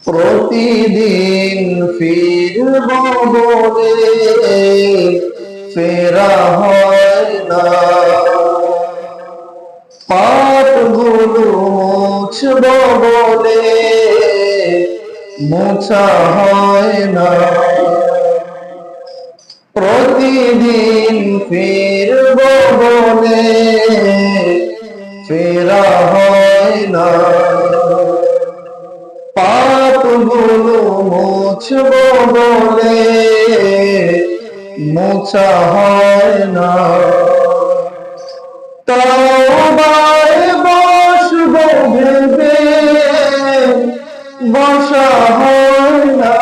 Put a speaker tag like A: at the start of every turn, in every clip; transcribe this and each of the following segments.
A: প্রতিদিন ফিরব বলে ফেরা হয় না, পাপগুলো মুছব বলে মোছা হয় না। প্রতিদিন ফিরব বলে ফেরা হয় না, পাপগুলো মুছব বলে মোছা হয় না। তওবায় বসব ভেবে বসা হয় না,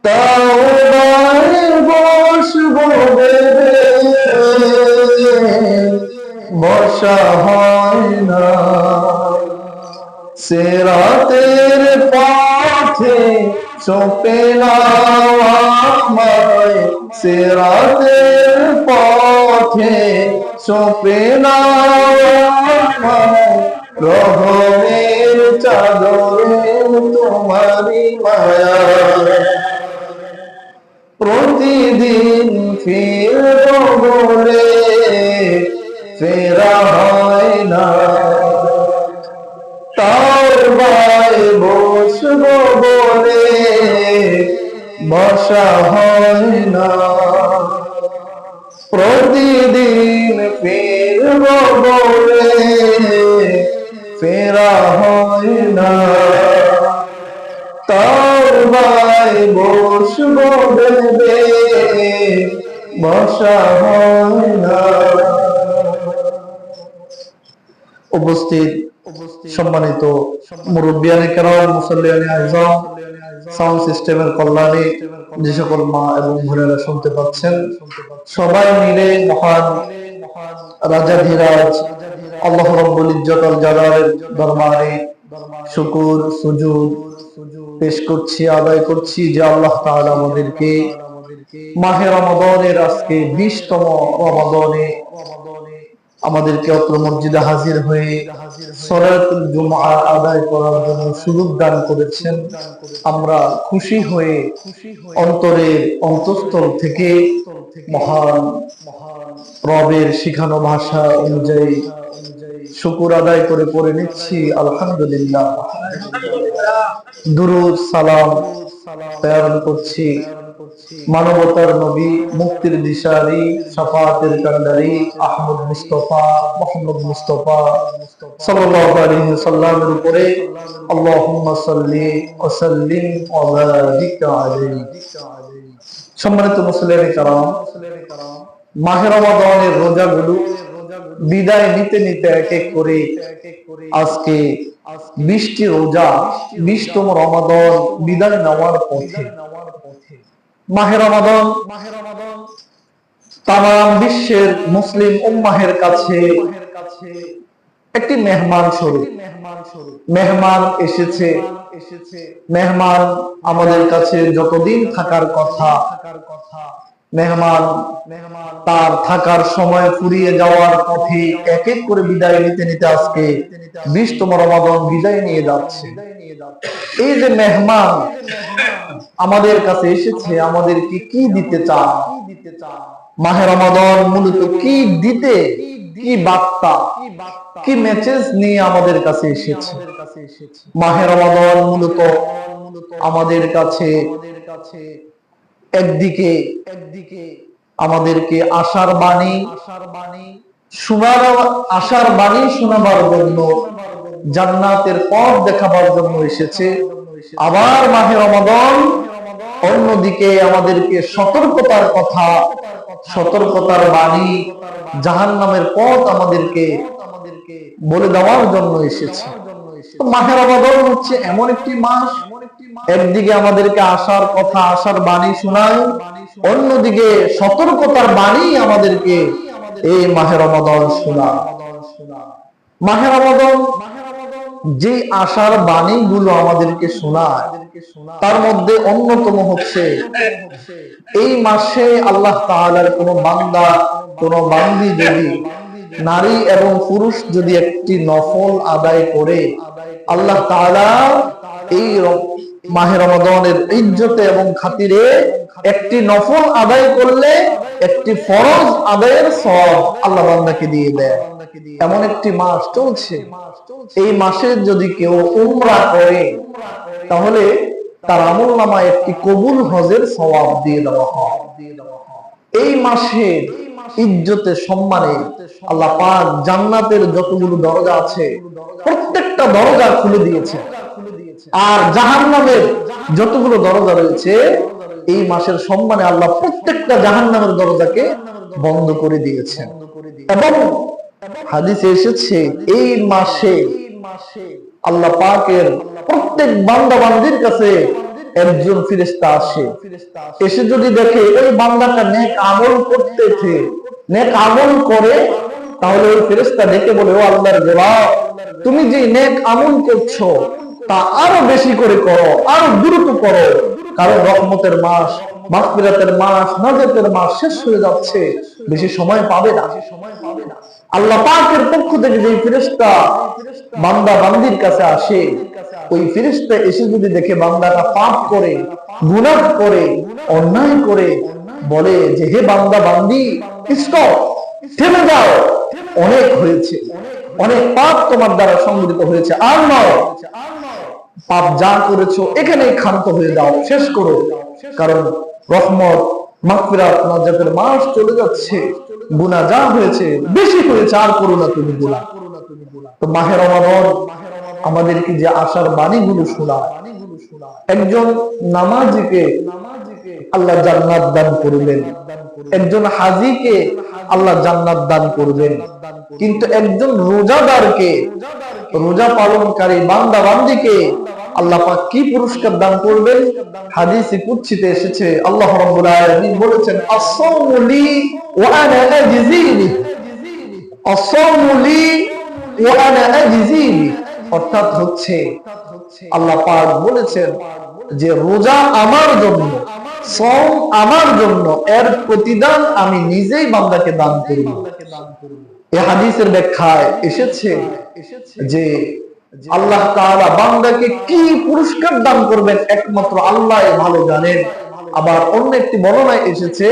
A: তওবায় বসব ভেবে বসা হয় না। সিরাতের পথে চোপে নাও আমায়, সিরাতের পথে চোপে নাও আমায়, রহমের চাদরে তোমারি মায়া। প্রতিদিন ফিরব বলে ফেরা হয় না, তওবায় বসব বলে বসা হয় না। প্রতিদিন ফিরব বলে ফেরা হয় না, তওবায় বসব ভেবে বসা হয় না। উপস্থিত সম্মানিত মুরব্বিয়ানে কেরাম, মুসল্লিয়ানে আযম, সাউন্ড সিস্টেমের কল্যাণে যে সকল মা এবং বোনেরা শুনতে পাচ্ছেন, সবাই মিলে মহান রাজাধিরাজ আল্লাহ রাব্বুল ইজ্জত আল জালালের দরবারে শুকর সুজুদ পেশ করছি, আদায় করছি যে আল্লাহ তাআলা আমাদেরকে মাহে রমাদানের আজকে 20তম রমাদানে আমাদেরকে অত্র মসজিদে হাজির হয়ে সালাতুল জুমআ আদায় করার জন্য সুযোগ দান করেছেন। আমরা খুশি হয়ে অন্তরের অন্তঃস্থল থেকে মহান রবের শিখানো ভাষা অনুযায়ী শুকর আদায় করে পড়ে নিচ্ছি আলহামদুলিল্লাহ। দুরূদ সালাম প্রেরণ করছি মানবতার নবী, মুক্তির দিশারি, শাফাআতের কান্ডারি আহমদ মুস্তাফা মুহাম্মদ মুস্তাফা সাল্লাল্লাহু আলাইহি ওয়াসাল্লামের উপরে। আল্লাহুম্মা সাল্লি ওয়া সাল্লিম ওয়া বারিক আলাইহি। সম্মানিত মুসলিম কারাম, মাহে রমাদানের রোজাগুলো বিদায় নিতে নিতে এক এক করে আজকে 20টি রোজা, 20তম রমাদান বিদায় নেওয়ার পথে। মাহে রমাদান তামাম বিশ্বের মুসলিম উম্মাহের কাছে একটি মেহমান স্বরূপ। মেহমান এসেছে, মেহমান আমাদের কাছে যতদিন থাকার কথা, মেহমান তার থাকার সময় ফুরিয়ে যাওয়ার পথে এক এক করে বিদায় নিতে নিতে আজকে 20তম রমাদান বিদায় নিয়ে যাচ্ছে। এই যে মেহমান আমাদের কাছে এসেছে, আমাদেরকে কি দিতে চায়? মাহে রমাদান মূলত কি দিতে, কি বার্তা, কি মেসেজ নিয়ে আমাদের কাছে এসেছে? মাহে রমাদান মূলত আমাদের কাছে একদিকে আমাদেরকে আশার বাণী শোনাবার জন্য, জান্নাতের পথ দেখাবার জন্য এসেছে। আবার মাহে রমাদান অন্যদিকে আমাদেরকে সতর্কতার কথা, সতর্কতার বাণী, জাহান্নামের পথ আমাদেরকে বলে দেওয়ার জন্য এসেছে। মাহে রমাদান হচ্ছে এমন একটি মাস, একদিকে আমাদেরকে আশার কথা, আশার বাণী শোনায়, অন্যদিকে সতর্কতার বাণী আমাদেরকে এই মাহে রমাদান শোনায়। মাহে রমাদান যে আশার বাণীগুলো আমাদেরকে শোনায়, তার মধ্যে অন্যতম হচ্ছে এই মাসে আল্লাহ তাআলার কোন বান্দা, কোন বান্দি যদি, নারী এবং পুরুষ যদি একটি নফল আদায় করে, আল্লাহ তাআলা এই মাহে রমাদানের ইজ্জতে এবং খাতিরে একটি নফল আদায় করলে একটি ফরজ আদায়ের সওয়াব আল্লাহ বান্দাকে দিয়ে দেয়। এমন একটি মাস চলছে, এই মাসে যদি কেউ উমরা করে তাহলে তার আমলনামায় একটি কবুল হজের সওয়াব দিয়ে দেওয়া হয়। এই মাসে ইজ্জতে সম্মানে আল্লাহ পাক জান্নাতের যতগুলো দরজা আছে প্রত্যেকটা দরজা খুলে দিয়েছে, আর জাহান্নামের যতগুলো দরজা রয়েছে এই মাসের সম্মানে আল্লাহ প্রত্যেকটা জাহান্নামের দরজাকে বন্ধ করে দিয়েছেন। এবং হাদিসে এসেছে এই মাসে আল্লাহ পাকের প্রত্যেক বান্দা বান্দির কাছে একজন ফেরেশতা আসে, এসে যদি দেখে ওই বান্দাটা নেক আমল করতেছে, নেক আমল করে, তাহলে ওই ফেরেশতা ডেকে বলে, ও আল্লাহর গোলাম, তুমি যে নেক আমল করছো তা আরো বেশি করে করো, আরো দ্রুত করো, কারণ রহমতের মাস, মাগফিরাতের মাস, নাজাতের মাস শেষ হয়ে যাচ্ছে, বেশি সময় পাবে না। আল্লাহ পাকের পক্ষ থেকে যে ফেরেশতা বান্দা বান্দির কাছে আসে, ওই ফেরেশতা এসে যদি দেখে বান্দাটা পাপ করে, গুনাহ করে, অন্যায় করে, বলে যে হে বান্দা বান্দি, স্টপ, থেমে যাও, অনেক হয়েছে, অনেক পাপ তোমার দ্বারা সংগঠিত হয়েছে, আর নয়, পাপ যা করেছো এখানেই ক্ষান্ত হয়ে যাও, শেষ করো, কারণ রহমত, মাগফিরাত, নাজাতের মাস চলে যাচ্ছে, গুনাহ যা হয়েছে বেশি হয়েছে, আর করো না তুমি গুনাহ। তো মাহে রমাদান আমাদেরকে যে আশার বাণীগুলো শোনায়, একজন নামাজীকে আল্লাহ জান্নাত দান করবেন, একজন হাজীকে আল্লাহ জান্নাত দান করবেন, কিন্তু একজন রোজাদারকে, রোজা পালনকারী বান্দা বান্দিকে আল্লাহ পাক কি পুরস্কার দান করবেন? হাদিসে কুদসিতে এসেছে, আল্লাহ রাব্বুল আলামিন বলেছেন, আস-সাওমু লি ওয়া আনা আজজি বিহি, আস-সাওমু লি ওয়া আনা আজজি বিহি, অর্থাৎ হচ্ছে আল্লাহ পাক বলেছেন যে রোজা আমার জন্য, সওম আমার জন্য, এর প্রতিদান আমি নিজেই বান্দাকে দান করব। এই হাদিসের ব্যাখ্যায় এসেছে যে আল্লাহ তাআলা বান্দাকে কি পুরস্কার দান করবেন একমাত্র আল্লাহই ভালো জানেন। আবার অন্য একটি বর্ণনায় এসেছে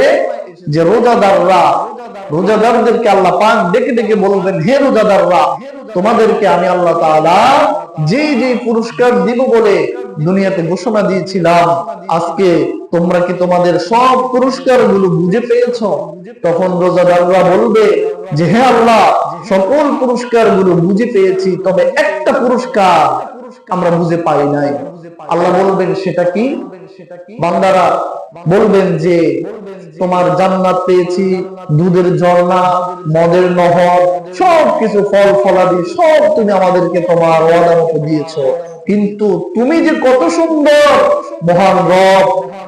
A: যে রোজাদারদেরকে আল্লাহ পাক ডেকে ডেকে বলবেন, হে রোজাদাররা, তোমাদেরকে আমি আল্লাহ তাআলা যে যে পুরস্কার দিব বলে দুনিয়াতে ঘোষণা দিয়েছিলাম, আজকে তোমরা কি তোমাদের সব পুরস্কার গুলো বুঝে পেয়েছো? তখন রোজাদাররা বলবে যে হে আল্লাহ, সকল পুরস্কার গুলো বুঝে পেয়েছি, তবে একটা পুরস্কার আমরা বুঝে পাই নাই। আল্লাহ বলবেন সেটা কি? বান্দারা বলবেন যে তোমার জান্নাত পেয়েছি, দুধের ঝর্ণা, মদের নহর, সবকিছু, ফল ফলাদি সব তুমি আমাদেরকে তোমার ওয়াদা মতো দিয়েছো, কিন্তু তুমি যে কত সুন্দর মহান রব,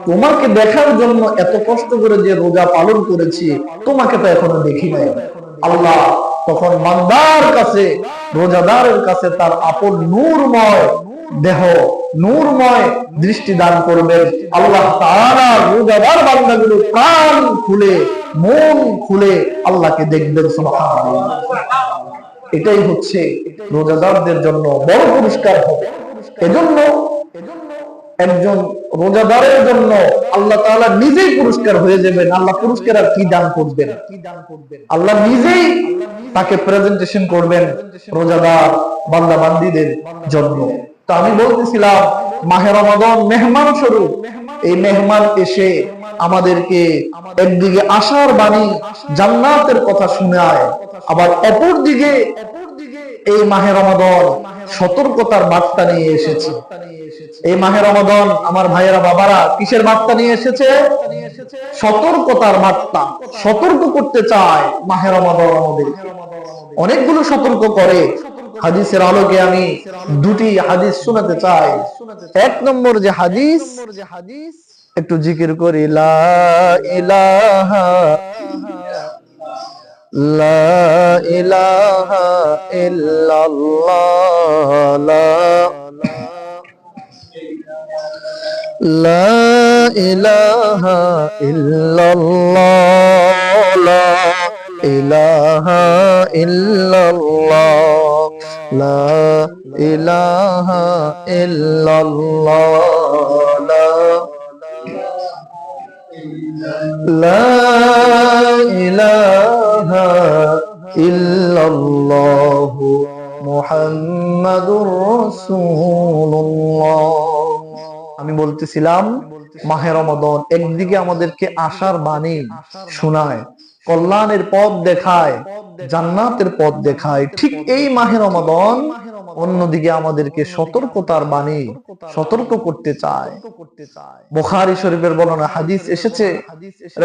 A: তোমাকে দেখার জন্য এত কষ্ট করে যে রোজা পালন করেছি, তোমাকে তো এখনো দেখি নাই। আল্লাহ তখন বান্দার কাছে, রোজাদারের কাছে তার আপন নূরময় দেহ, নূরময় দৃষ্টি দান করবেন। আল্লাহ তাআলা রোজাদার বান্দাগুলো কান খুলে, মন খুলে আল্লাহকে দেখবেন। সুবহানাল্লাহ। এটাই হচ্ছে রোজাদারদের জন্য বড় পুরস্কার হবে। এজন্য একজন রোজাদারের জন্য আল্লাহ তাআলা নিজেই পুরস্কার হয়ে যাবেন। আল্লাহ পুরস্কার আর কি দান করবেন? আল্লাহ নিজেই তাকে প্রেজেন্টেশন করবেন রোজাদার বান্দা বান্দীদের জন্য। তো আমি বলতেছিলাম, মাহে রমাদান মেহমান স্বরূপ, এই মেহমান এসে আমাদেরকে একদিকে আশার বাণী, জান্নাতের কথা শোনায়, আবার অপর দিকে এই মাহে রমাদান সতর্কতার বার্তা নিয়ে এসেছে। এই মাহে রমাদান আমার ভাইয়েরা বাবারা কিসের বার্তা নিয়ে এসেছে? সতর্কতার বার্তা। সতর্ক করতে চায় মাহে রমাদান আমাদের, অনেকগুলো সতর্ক করে। হাদিসের আলোকে আমি দুটি হাদিস শোনাতে চাই। এক নম্বর যে হাদিস, একটু জিকির করি, লা ইলাহা লা ইলাহা ইল্লাল্লাহ, লা ইলাহা ইল্লাল্লাহ, লা ইলাহা ইল্লাল্লাহ, লা ইলাহা ইল্লাল্লাহ, লা ইলাহা ইল্লাল্লাহ মুহাম্মাদুর রাসূলুল্লাহ। আমি বলতেছিলাম মাহে রমাদান একদিকে আমাদেরকে আশার বাণী শোনায়, কল্যাণের পথ দেখায়, জান্নাতের পথ দেখায়, ঠিক এই মাহে রমাদান অন্যদিকে আমাদেরকে সতর্কতার বাণী সতর্ক করতে চায়। বুখারী শরীফের বর্ণনা হাদিস এসেছে,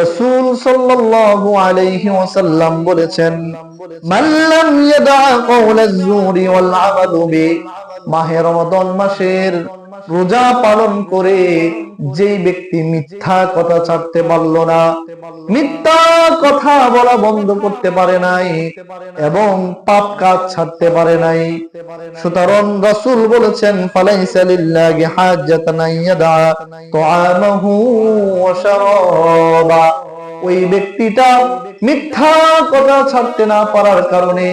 A: রাসূল সাল্লাল্লাহু আলাইহি ওয়াসাল্লাম বলেছেন, মান লাম ইয়াদা কাওলাজ জুরি ওয়াল আমালু বি, মাহে রমাদান মাসের রোজা পালন করে যে ব্যক্তি মিথ্যা কথা ছাড়তে পারল না, মিথ্যা কথা বলা বন্ধ করতে পারে নাই এবং পাপ কাজ ছাড়তে পারে নাই, সুতরাং রাসূল বলেছেন ফালাইসা লিল্লাহি হাজ্জাতান ইয়াদা তুআমাহু ওয়া শারাবা, ওই ব্যক্তিটা মিথ্যা কথা ছাড়তে না পারার কারণে,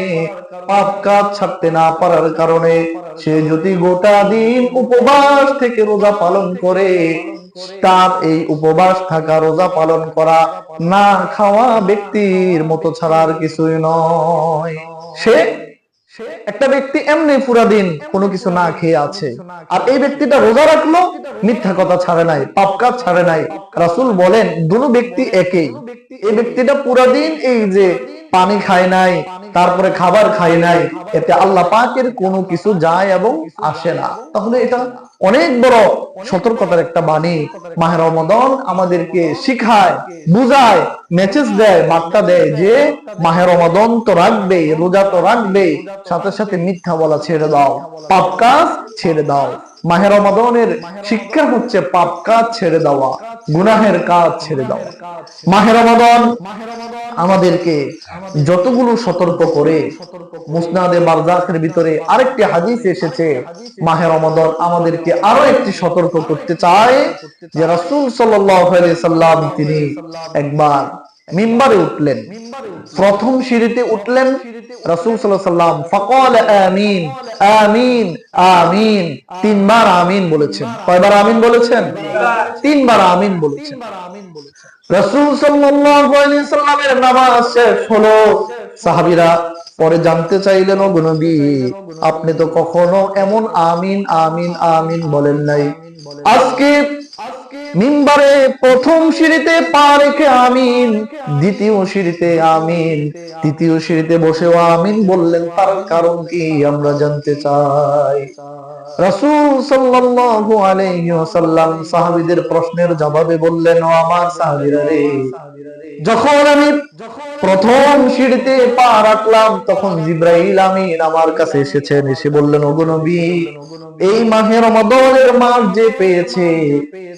A: পাপ কাজ ছাড়তে না পারার কারণে সে যদি গোটা দিন উপবাস থেকে রোজা পালন করে, তার এই উপবাস থাকা, রোজা পালন করা, না খাওয়া ব্যক্তির মতো ছাড়া আর কিছুই নয়। সে একটা ব্যক্তি এমনি পুরা দিন কোনো কিছু না খেয়ে আছে, আর এই ব্যক্তিটা রোজা রাখলো, মিথ্যা কথা ছাড়ে নাই, পাপ কাজ ছাড়ে নাই। রাসূল বলেন দুটো ব্যক্তি একই। এই ব্যক্তিটা পুরা দিন এই যে পানি খায় নাই, তারপরে খাবার খায় নাই, এতে আল্লাহ পাকের কোনো কিছু যায় এবং আসে না। তাহলে এটা অনেক বড় সতর্কতার একটা বাণী। মাহে রমাদান আমাদেরকে শিখায়, বুঝায়, মেসেজ দেয়, বার্তা দেয় যে মাহে রমাদান তো রাখবে, রোজা তো রাখবে, সাথে সাথে মিথ্যা বলা ছেড়ে দাও, পাপ কাজ ছেড়ে দাও। মাহে রমাদানের শিক্ষা হচ্ছে পাপ কাজ ছেড়ে দেওয়া, গুনাহের কাজ ছেড়ে দেওয়া। মাহে রমাদান আমাদেরকে যতগুলো সতর্ক করে, মুসনাদে বারজাকের ভিতরে আরেকটি হাদিস এসেছে, মাহে রমাদান আমাদেরকে আরো একটি সতর্ক করতে চায় যে রাসূল সাল্লাল্লাহু আলাইহি সাল্লাম তিনি একবার মিম্বারে উঠলেন, প্রথম সিঁড়িতে উঠলেন, রাসূল সাল্লাল্লাহু আলাইহি সাল্লাম ফাকাল আমিন আমিন আমিন, তিনবার আমিন বলেছেন। কয়বার আমিন বলেছেন? তিনবার আমিন বলেছেন। রাসূল সাল্লাল্লাহু আলাইহি সাল্লামের নামাজ শেষ হলো। সাহাবীরা পরে জানতে চাইলেন, ও নবী আপনি তো কখনো এমন আমিন আমিন আমিন বলেন নাই, আজকে মিম্বারে প্রথম সিঁড়িতে পা রেখে আমিন, দ্বিতীয় সিঁড়িতে আমিন, তৃতীয় সিঁড়িতে বসেও আমিন বললেন, তার কারণ কি আমরা জানতে চাই। রাসূল সাল্লাল্লাহু আলাইহি ওয়াসাল্লাম সাহাবীদের প্রশ্নের জবাবে বললেন, ও আমার সাহাবীরা রে, যখন আমি প্রথম সিঁড়িতে পা রাখলাম তখন জিবরাইল আমিন আমার কাছে এসেছেন, এসে বললেন, ওগো নবী এই মাহে রমাদানের মাস যে পেয়েছে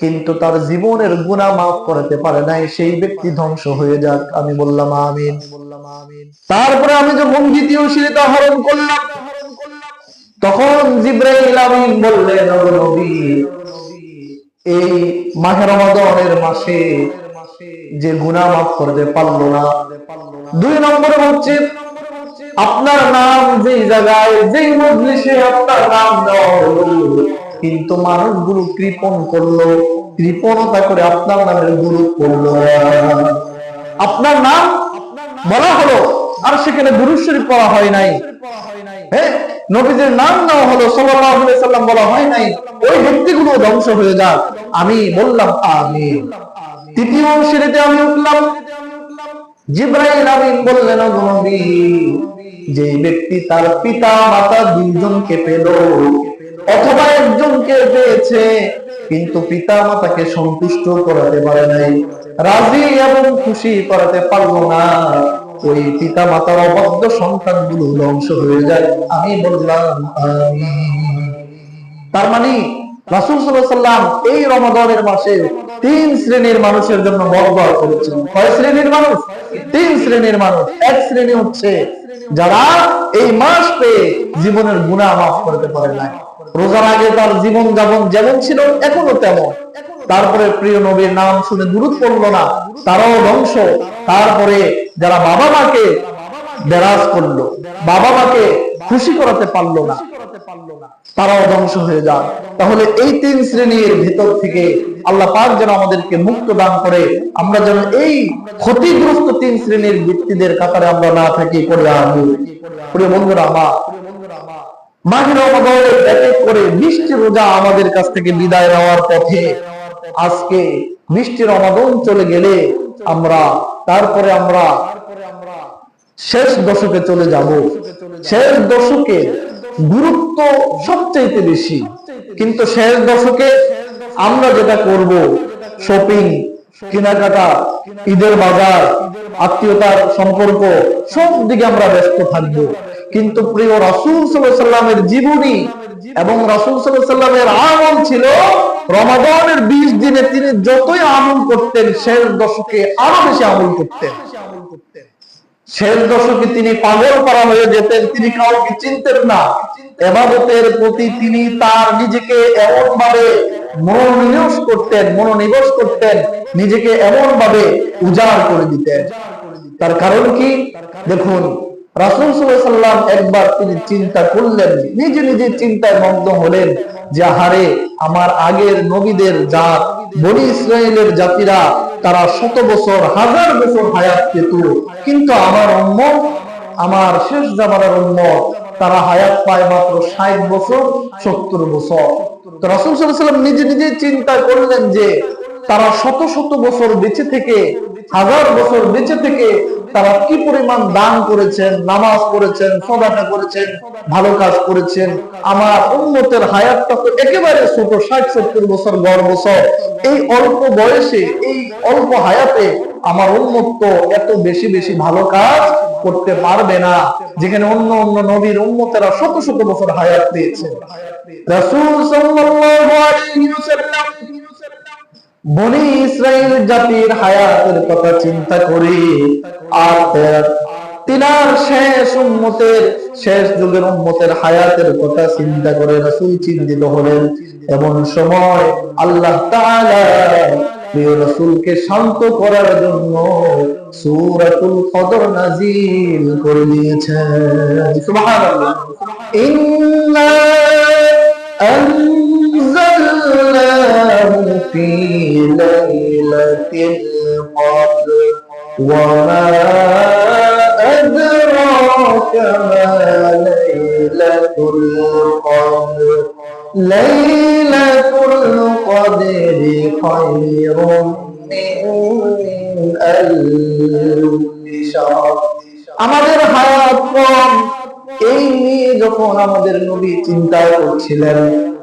A: কিন্তু তার জীবনের গুনাহ মাফ করতে পারে নাই, সেই ব্যক্তি ধ্বংস হয়ে যাক। আমি বললাম আমিন। তারপরে আমি যখন দ্বিতীয় সিঁড়িতে আরোহণ করলাম তখন জিবরাইল আমিন বললেন, ওগো নবী এই মাহে রমাদানের মাসে যে গুনাহ মাফ করতে পারলো না। দুই নম্বরে হচ্ছে আপনার নাম যেই জায়গায় যেই মজলিসে আপনার নাম দেওয়া হলো কিন্তু মানুষগুলো কৃপণ করলো, কৃপণতা করে আপনার নামের গুরুত করলো, আপনার নাম বলা হলো আর সেখানে দুরূদ শরীফ পড়া হয় নাই, হ্যাঁ নবীজির নাম নেওয়া হলো সাল্লাল্লাহু আলাইহি সাল্লাম বলা হয় নাই, ওই ব্যক্তিগুলো ধ্বংস হয়ে যাক। আমি বললাম আমিন। তৃতীয় সিঁড়িতে আমি উঠলাম, জিবরাইল আমিন বললেন, ও নবী যে ব্যক্তি তার পিতা মাতা দুইজনকে পেল অথবা একজনকে পেয়েছে কিন্তু পিতা মাতাকে সন্তুষ্ট করাতে পারে নাই, রাজি এবং খুশি করাতে পারলো না, ওই পিতা মাতার অবাধ্য সন্তানগুলো ধ্বংস হয়ে যায়। আমি বললাম আমিন। তার মানে রাসূল সাল্লাল্লাহু আলাইহি সাল্লাম এই রমাদানের মাসে তিন শ্রেণীর মানুষের জন্য বরদোয়া করেছেন। কয় শ্রেণীর মানুষ? তিন শ্রেণীর মানুষ। এক শ্রেণী হচ্ছে যারা এই মাস পেয়ে জীবনের গুনাহ মাফ করতে পারে না, রোজার আগে তার জীবন যাপন যেমন ছিল এখনো তেমন, তারপরে প্রিয় নবীর নাম শুনে দুরূদ পড়লো না, তারাও ধ্বংস। তারপরে যারা বাবা মাকে দেরাজ করলো, বাবা মাকে খুশি করাতে পারলো না, তারাও ধ্বংস হয়ে যান। তাহলে এই তিন শ্রেণীর ভিতর থেকে আল্লাহ পাক যেন আমাদেরকে মুক্ত দান করে, আমরা যেন এই ক্ষতিগ্রস্ত তিন শ্রেণীর ব্যক্তিদের কাতারে আমরা না থাকি। পড়ে আমি প্রিয় বন্ধুরা, মাহে রমাদানের এক করে 20টি রোজা আমাদের কাছ থেকে বিদায় নেওয়ার পথে। আজকে 20টি রমাদান চলে গেলে তারপরে আমরা শেষ দশকে চলে যাব। শেষ দশকে গুরুত্ব সবচেয়ে বেশি, কিন্তু শেষ দশকে আমরা যেটা করব, শপিং, কেনাকাটা, ঈদের বাজার, আত্মীয়তার সম্পর্ক, সব দিকে আমরা ব্যস্ত থাকব। কিন্তু প্রিয় রাসূল সাল্লাল্লাহু আলাইহি ওয়াসাল্লামের জীবনী এবং রাসূল সাল্লাল্লাহু আলাইহি ওয়াসাল্লামের আমল ছিল, রমাদানের 20 দিনে তিনি যতই আমল করতেন, শেষ দশকে আরো বেশি আমল করতেন। শেষ দশকে তিনি পাগল করা হয়ে যেতেন, তিনি কাউকে চিনতেন না। ইবাদতের প্রতি তিনি তার নিজেকে এমন ভাবে মনোনিবেশ করতেন, নিজেকে এমন ভাবে উজাড় করে দিতেন। তার কারণ কি? দেখুন, রাসূল সাল্লাল্লাহু আলাইহি ওয়াসাল্লাম একবার তিনি চিন্তা করলেন, নিজে চিন্তায় মগ্ন হলেন যে হারে, আমার আগের নবীদের জাত বনি ইসরাইলের জাতিরা তারা 100 বছর, 1000 বছর হায়াত পেত, কিন্তু আমার উম্মত, আমার শেষ জামানার উম্মত, তারা হায়াত পায় মাত্র 60 বছর, 70 বছর। তো রাসূল সাল্লাল্লাহু আলাইহি ওয়াসাল্লাম নিজে চিন্তা করলেন যে তারা শত বছর বেঁচে থেকে, 1000 বছর বেঁচে থেকে তারা কি পরিমাণ দান করেছেন, নামাজ পড়েছেন, সাদাকা করেছেন, ভালো কাজ করেছেন। আমার উম্মতের হায়াতটা তো একেবারে ছোট, 60-70 বছর, গড় বছর। এই অল্প বয়সে, এই অল্প হায়াতে আমার উম্মত তো এত বেশি ভালো কাজ করতে পারবে না, যেখানে অন্য নবীর উম্মতেরা শত বছর হায়াত পেয়েছে। রাসূল সাল্লাল্লাহু আলাইহি ওয়াসাল্লাম বনি ইসরাইল জাতির হায়াতের কথা চিন্তা করে, আর তিনার শেষ যুগের উম্মতের হায়াতের কথা চিন্তা করে রাসূল চিন্তিত হলেন। এমন সময় আল্লাহ তাআলা প্রিয় রাসূলকে শান্ত করার জন্য সূরাতুল কদর নাযিল করে দিয়েছেন। সুবহানাল্লাহ। ইন্না أنزلناه في ليلة القدر وما أدراك ما ليلة القدر ليلة القدر خير من ألف شهر। আমাদের হায়াত কম, এই নিয়ে যখন আমাদের নবী চিন্তা করছিলেন,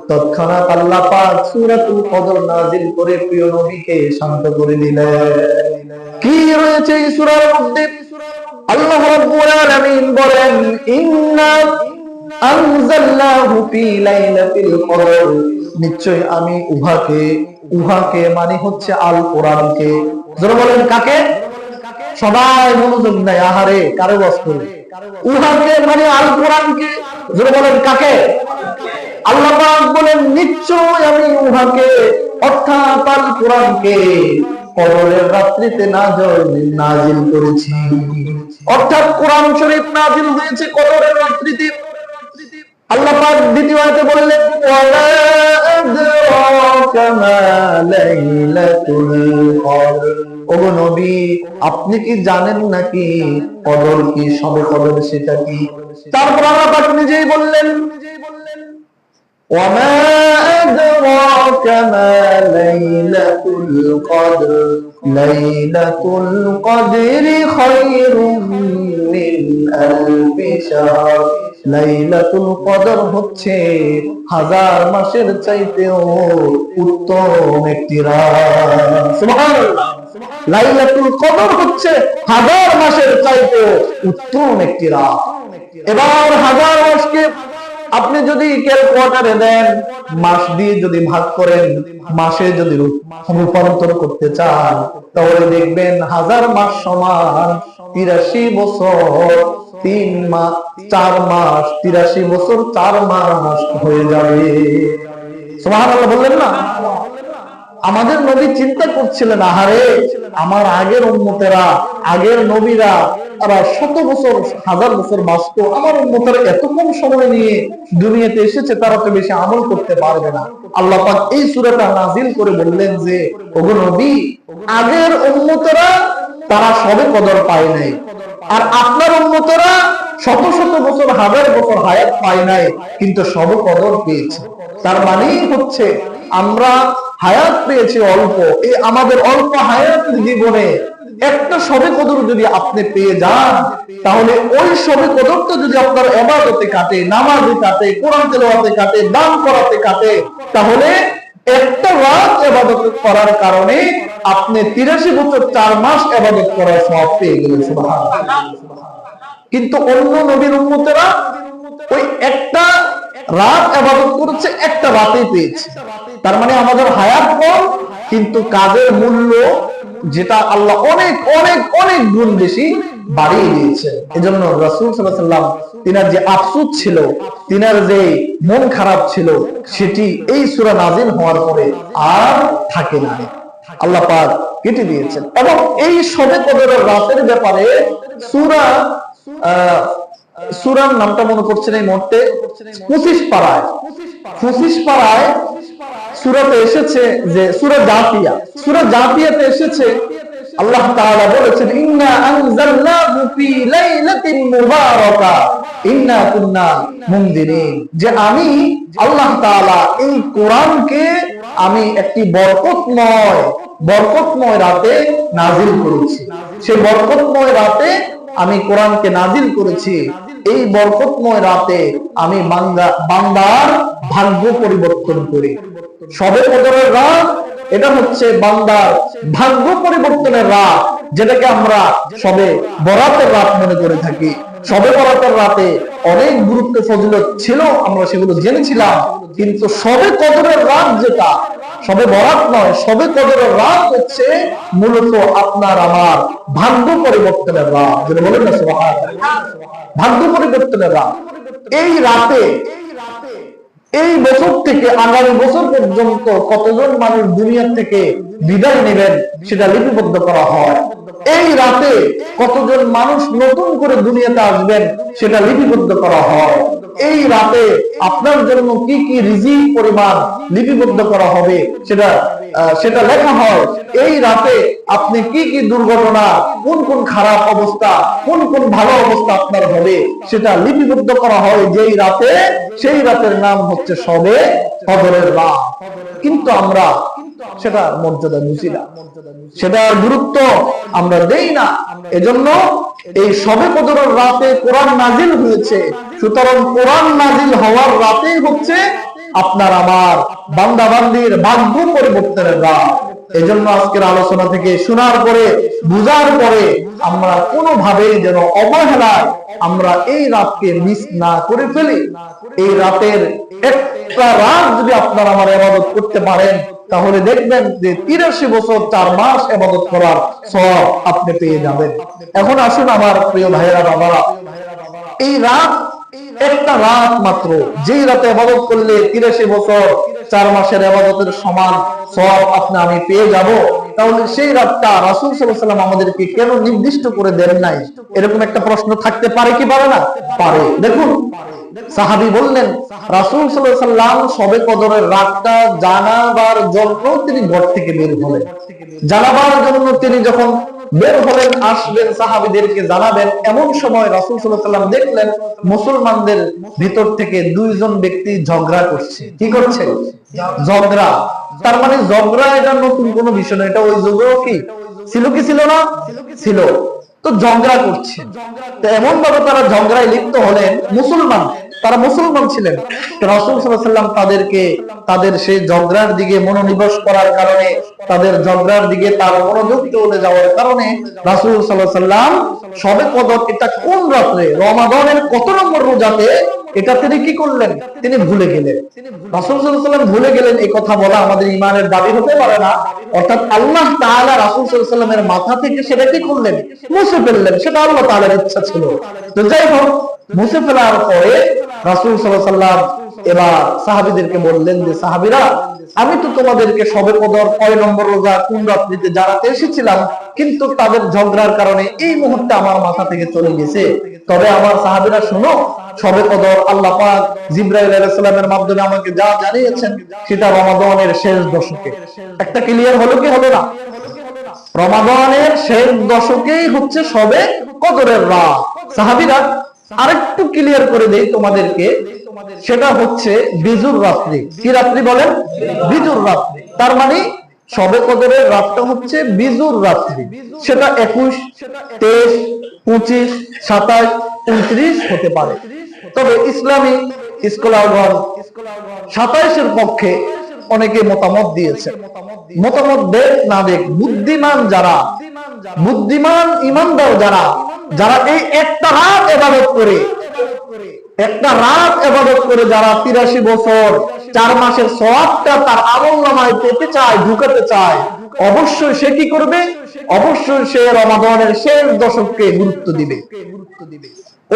A: তৎক্ষণাৎ আল্লাহ পাক সূরাতুল কদর নাযিল করে প্রিয় নবীকে শান্ত করে দিলেন। কি রয়েছে এই সূরার মধ্যে? আল্লাহ রাব্বুল আলামিন বলেন, ইন্না আনজালনাহু ফি লাইলাতিল কদর, নিশ্চয় আমি উহাকে মানে হচ্ছে আল কোরআনকে। যারা বলেন কাকে? সবাই মনোযোগ দেয়, আহারে কারে ওয়াজ করে। উহাকে মানে আল কোরআনকে। যারা বলেন কাকে? আল্লাহ পাক বলেন, নিশ্চয় আমি উহাকে অর্থাৎ আল কোরআনকে কদরের রাত্রিতে নাজিল করেছি। অর্থাৎ কোরআন শরীফ নাজিল হয়েছে কদরের রাত্রিতে। আল্লাহ পাক দ্বিতীয় আয়াতে বললেন, ওয়ালা আদরাকা মা লাইলাতুল কদর, ওগো নবী আপনি কি জানেন নাকি কদর কি, শবে কদর সেটা কি? তারপর আল্লাহ পাক নিজেই বললেন, وما أدراك ما ليلة القدر ليلة القدر خير من ألف شهر। লাইলাতুল কদর হচ্ছে 1000 মাসের চাইতেও উত্তম একটি রাত। সুবহানাল্লাহ। লাইলাতুল কদর হচ্ছে 1000 মাসের চাইতেও উত্তম একটি রাত। এবার 1000 মাসকে আপনি যদি ক্যালকুলেটরে দেন, মাস দিয়ে যদি ভাগ করেন, মাসে যদি রূপান্তর করতে চান, তাহলে দেখবেন 1000 মাস সমান 83 বছর 3 মাস 4 মাস, 83 বছর 4 মাস হয়ে যাবে। সুবহানাল্লাহ বললেন না? আমাদের নবী চিন্তা করছিলেন, আহারে আমার আগের উম্মতেরা, আগের নবীরা তারা শত বছর, হাজার বছর বাঁচত, আমার উম্মতেরা এত কম সময় নিয়ে দুনিয়াতে এসেছে, তারা তো বেশি আমল করতে পারবে না। আল্লাহ পাক এই সূরাটা নাযিল করে বললেন যে, ওগো নবী, আগের উম্মতেরা তারা সবে কদর পায় নাই, আর আপনার উম্মতেরা শত শত বছর, হাজার বছর হায়াত পায় নাই, কিন্তু সবে কদর পেয়েছে। তার মানেই হচ্ছে আমরা হায়াত পেয়েছি অল্প, এই আমাদের অল্প হায়াতের জীবনে একটা সবে কদর যদি আপনি পেয়ে যান, তাহলে ওই সবে কদরটা যদি আপনার ইবাদতে কাটে, নামাজে কাটে, কোরআন তেলাওয়াতে কাটে, দান করাতে কাটে, তাহলে একটা রাত ইবাদত করার কারণে আপনি 83 বছর 4 মাস ইবাদত করার সওয়াব পেয়ে গেলেন। সুবহানাল্লাহ। কিন্তু অন্য নবীর উম্মতেরা ওই একটা রাত ইবাদত করেছে, একটা রাতেই পেয়েছে। তার মানে আমাদের হায়াত কম, কিন্তু কাজের মূল্য যেটা আল্লাহ অনেক অনেক অনেক গুণ বেশি বাড়িয়ে দিয়েছেন। এজন্য রাসূল সাল্লাল্লাহু আলাইহি ওয়াসাল্লাম তিনার যে আফসোস ছিল, তিনার যে মন খারাপ ছিল, সেটি এই সূরা নাযিল হওয়ার পরে আর থাকে না, আল্লাহ পাক কেটে দিয়েছেন। এবং এই শবে কদরের রাতের ব্যাপারে সূরার নামটা মনে পড়ছে না এই মুহূর্তে, 25 পারায় সূরাতে এসেছে যে সূরা জাথিয়া, সূরা জাথিয়াতে এসেছে আল্লাহ তাআলা বলেছেন, ইন্না আনজালনাহু ফি লাইলাতিন মুবারাকা ইন্না কুন্না মুনদিরিন, যে আমি আল্লাহ তাআলা এই কোরআনকে আমি একটি বরকতময় রাতে নাযিল করেছি। সেই বরকতময় রাতে আমি কোরআনকে নাযিল করেছি। এই বরকতময় রাতে আমি বান্দার ভাগ্য পরিবর্তন করি। শবে কদরের রাত এটা হচ্ছে বান্দার ভাগ্য পরিবর্তনের রাত, যেটাকে আমরা শবে বরাতের রাত মনে করে থাকি। শবে বরাতের রাতে অনেক গুরুত্ব ফজিলত ছিল, আমরা সেগুলো জেনেছিলাম, কিন্তু শবে কদরের রাত যেটা, শবে বরাত নয়, শবে কদরের রাত হচ্ছে মূলত আপনার আমার ভাগ্য পরিবর্তনের রাত, যেটা বলেন না সুবহানাল্লাহ, ভাগ্য পরিবর্তনের রাত। এই রাতে, এই বছর থেকে আগামী বছর পর্যন্ত কতজন মানুষ দুনিয়া থেকে বিদায় নেবেন সেটা লিপিবদ্ধ করা হয়। এই রাতে কতজন মানুষ নতুন করে দুনিয়াতে আসবেন সেটা লিপিবদ্ধ করা হয়। এই রাতে আপনার জন্য কি কি রিজিক পরিমাণ লিপিবদ্ধ করা হবে সেটা লেখা হয়। এই রাতে আপনি কি কি দুর্ঘটনা, কোন কোন খারাপ অবস্থা, কোন কোন ভালো অবস্থা আপনার হবে সেটা লিপিবদ্ধ করা হয় যেই রাতে। সেই রাতের নাম হচ্ছে শবে কদরের রাত। কিন্তু আমরা সেটা মর্যাদা বুঝি না, সেটার গুরুত্ব আমরা দেই না। এজন্য এই শবে কদরের রাতে কোরআন নাযিল হয়েছে। সুতরাং কোরআন নাযিল হওয়ার রাতেই হচ্ছে আপনার আমার বান্দা বান্দির ভাগ্য পরিবর্তনের রাত। এজন্য আজকের আলোচনা থেকে শোনার পরে, বুঝার পরে আমরা কোনোভাবেই যেন অবহেলায় আমরা এই রাতকে মিস না করে ফেলি। এই রাতের একটা রাত যদি আপনারা আমার ইবাদত করতে পারেন, তাহলে দেখবেন যে 83 বছর 4 মাস ইবাদত করার সওয়াব আপনি পেয়ে যাবেন। এখন আসুন আমার প্রিয় ভাইয়েরা, বাবারা, এই রাত একটা রাত মাত্র, যেই রাতে ইবাদত করলে 83 বছর 4 মাসের ইবাদতের সমান সওয়াব আপনি আমি পেয়ে যাব, তাহলে সেই রাতটা রাসূল সাল্লাল্লাহু আলাইহি ওয়াসাল্লাম আমাদেরকে কেন নির্দিষ্ট করে দেন নাই? এরকম একটা প্রশ্ন থাকতে পারে কি পারে না? পারে। দেখুন, সাহাবী বললেন, রাসূল সাল্লাল্লাহু আলাইহি ওয়াসাল্লাম শবে কদরের রাতটা জানাবার জন্য তিনি ঘর থেকে বের হলেন। জানাবার জন্য তিনি যখন বের হলেন, আসবেন, সাহাবীদেরকে জানাবেন, এমন সময় রাসূল সাল্লাল্লাহু আলাইহি ওয়াসাল্লাম দেখলেন মুসলমানদের ভিতর থেকে দুইজন ব্যক্তি ঝগড়া করছে। কি করছে? ঝগড়া। তার মানে ঝগড়া এটা নতুন কোনো বিষয় না, এটা ওই যুগেও কি ছিল, কি ছিল না? ছিল। তো ঝগড়া করছে, তো এমন ভাবে তারা ঝগড়ায় লিপ্ত হলেন। তারা মুসলমান ছিলেন। রাসূল সাল্লাল্লাহু আলাইহি ওয়াসাল্লাম তাদেরকে তাদের সেই ঝগড়ার দিকে মনোনিবেশ করার কারণে, তাদের ঝগড়ার দিকে তার মনোযোগ চলে যাওয়ার কারণে রাসূল সাল্লাল্লাহু আলাইহি ওয়াসাল্লাম শবে কদর এটা কোন রাতে, রমাদানের কত নম্বর রোজাতে, এটা তিনি কি করলেন? তিনি ভুলে গেলেন। রাসূল সাল্লাল্লাহু আলাইহি ওয়াসাল্লাম ভুলে গেলেন, এই কথা বলা আমাদের ঈমানের দাবি হতে পারে না। অর্থাৎ আল্লাহ তাআলা রাসূল সাল্লাল্লাহু আলাইহি ওয়াসাল্লামের মাথা থেকে সেটা কি করলেন? মুছে ফেললেন। সেটা আল্লাহ তাআলার ইচ্ছা ছিল। তো যাই হোক, মুছে ফেলার পরে রাসূল সাল্লাল্লাহু আলাইহি ওয়াসাল্লাম এবার সাহাবীদেরকে বললেন যে সাহাবীরা, আমি তো তোমাদেরকে শবে কদর কয় নম্বর রোজা কোন রাত্রিতে জানাতে এসেছিলাম, কিন্তু তাদের ঝগড়ার কারণে এই মুহূর্তে আমার মাথা থেকে চলে গেছে। তবে আমার সাহাবীরা শোনো, শবে কদর আল্লাহ পাক জিবরাইল আলাইহিস সালামের মাধ্যমে আমাকে যা জানিয়েছেন সেটা রমাদানের শেষ দশকে। একটা ক্লিয়ার হলো কি হলো না? রমাদানের শেষ দশকেই হচ্ছে শবে কদরের রাত। সাহাবীরা আরেকটু ক্লিয়ার করে দেই তোমাদেরকে, সেটা হচ্ছে বিজুর রাত্রি। কি রাত্রি বলেন? বিজুর রাত্রি। তার মানে শবে কদরের রাতটা হচ্ছে বিজুর রাত্রি। সেটা 21, 23, 25, 27, 29 হতে পারে। তবে ইসলামী স্কলারগণ 27-এর পক্ষে অনেকে মতামত দিয়েছে। মতামত দেখ না দেখ, বুদ্ধিমান যারা, বুদ্ধিমান ইমানদার যারা, যারা এই একটা রাত ইবাদত করে, একটা রাত ইবাদত করে যারা 83 বছর 4 মাসের সওয়াবটা তার আমলনামায় পেতে চায়, ঢুকাতে চায়, অবশ্যই সে কি করবে? অবশ্যই সে রমাদানের শেষ দশককে গুরুত্ব দিবে।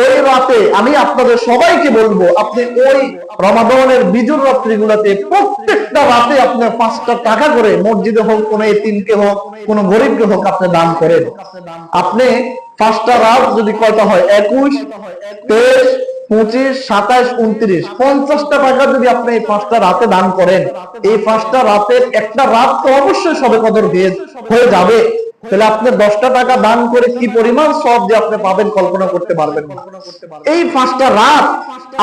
A: ওই রাতে আমি আপনাদের সবাইকে বলবো, আপনি ওই রমাদানের বিজুর রাত্রিগুলোতে প্রত্যেকটা রাতে আপনি 5টা টাকা করে, মসজিদে হোক, কোন এতিমকে হোক, কোন গরিবকে হোক, আপনি দান করেন। আপনি 5টা রাত যদি কয়টা হয়? 21, 23, 25, 27, 29, 50টা টাকা যদি আপনি এই 5টা রাতে দান করেন, এই 5টা রাতের একটা রাত তো অবশ্যই শবে কদর হয়ে যাবে। তাহলে আপনি 10টা টাকা দান করে কি পরিমাণ সওয়াব যে আপনি পাবেন কল্পনা করতে পারবেন না। এই 5টা রাত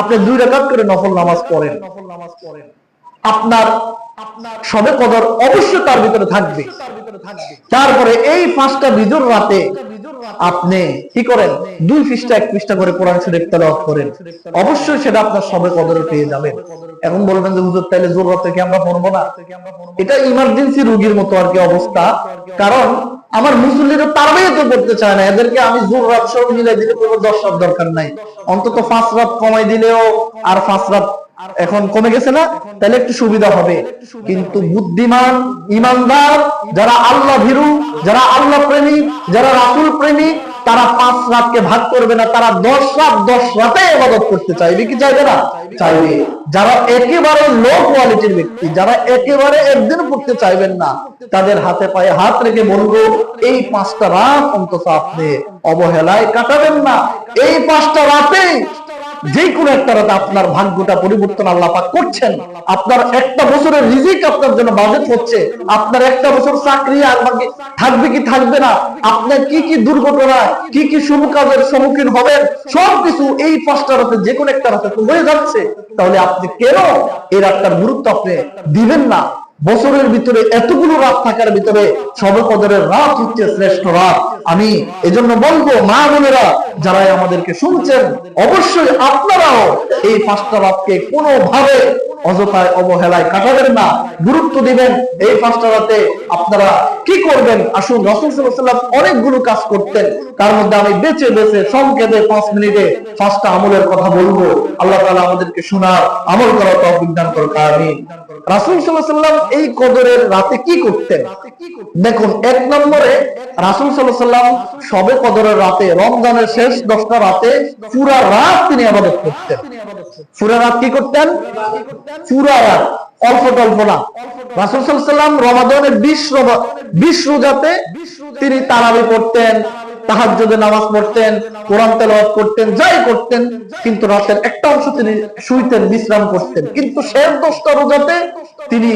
A: আপনি 2 রাকাত করে নফল নামাজ পড়েন, আপনার শবে কদর অবশ্যই তার ভিতরে থাকবে। তারপরে এই 5টা বিজুর রাতে আপনি কি করেন? 2 পৃষ্ঠা 1 পৃষ্ঠা করে কোরআন শরীফ তেলাওয়াত করেন, অবশ্যই সেটা আপনার শবে কদরে পেয়ে যাবেন। এখন বলবেন যে হুজুর তাইলে জোর রাতে কি আমরা পড়বো না? এটা ইমার্জেন্সি রোগীর মতো আর কি অবস্থা। কারণ আমার মুসল্লিরা তারাবিও তো করতে চায় না, এদেরকে আমি জোর রাত সব মিলাই দিলে কোনো 10 রাত দরকার নাই, অন্তত 5 রাত কমাই দিলেও, আর 5 রাত এখন কমে গেছে না, তাহলে একটু সুবিধা হবে। কিন্তু বুদ্ধিমান ইমানদার যারা আল্লাহ ভীরু, যারা আল্লাহ প্রেমী, যারা রাসূল প্রেমী, তারা 5 রাতকে ভাগ করবে না, তারা 10 রাত 10 রাতে ইবাদত করতে চাইবে। কি চাইবে না? চাইবে। যারা একেবারে লো কোয়ালিটির ব্যক্তি, যারা একেবারে একদিন পড়তে চাইবেন না, তাদের হাতে পায়ে হাত রেখে বলবো, এই 5টা রাত অন্তত আপনি অবহেলায় কাটাবেন না। এই 5টা রাতে যে কোনো একটা রাতে আপনার ভাগ্যটা পরিবর্তন আল্লাহ পাক করছেন। আপনার একটা বছরের রিজিক আপনার জন্য বাজেট হচ্ছে, আপনার একটা বছর চাকরি আর বাকি থাকবে কি থাকবে না, আপনার কি কি দুর্ঘটনা, কি কি শুভ কাজের সম্মুখীন হবেন, সবকিছু এই 5টা রাতে যে কোনো একটা রাতে হয়ে যাচ্ছে। তাহলে আপনি কেন এই রাতটার গুরুত্ব আপনি দিবেন না? বছরের ভিতরে এতগুলো রাত থাকার ভিতরে শবে কদরের রাত হচ্ছে শ্রেষ্ঠ রাত। আমি এজন্য বলবো, মা বোনেরা যারা আমাদেরকে শুনছেন, অবশ্যই আপনারাও এই 5টা রাতকে কোনোভাবে অযথায় অবহেলায় কাটাবেন না, গুরুত্ব দিবেন। এই 5টা রাতে আপনারা কি করবেন? আসুন, রাসূল সাল্লাল্লাহু আলাইহি ওয়াসাল্লাম অনেকগুলো কাজ করতেন, তার মধ্যে আমি বেছে বেছে সংক্ষেপে 5 মিনিটে 5টা আমলের কথা বলবো। আল্লাহ তাআলা আমাদেরকে শোনার আমল করার তৌফিক দান করুন, আমিন। রাসূল সাল্লাল্লাহু আলাইহি ওয়াসাল্লাম এই কদরের রাতে কি করতেন? দেখুন, 1 নম্বরে রাসূল সাল্লাল্লাহু আলাইহি ওয়াসাল্লাম শবে কদরের রাতে, রমজানের শেষ 10টা রাতে পুরা রাত তিনি ইবাদত করতেন। পুরা রাত কি করতেন? পুরা রাত, অল্প অল্প না। রাসূল সাল্লাল্লাহু আলাইহি ওয়াসাল্লাম রমাদানের 20 রোজাতে তিনি তারাবি পড়তেন, তাহাজ্জুদের নামাজ পড়তেন, কোরআন তেলাওয়াত করতেন, যাই করতেন, কিন্তু রাতের একটা অংশ তিনি শুইতেন, বিশ্রাম করতেন। কিন্তু শেষ 10টা রোজাতে তিনি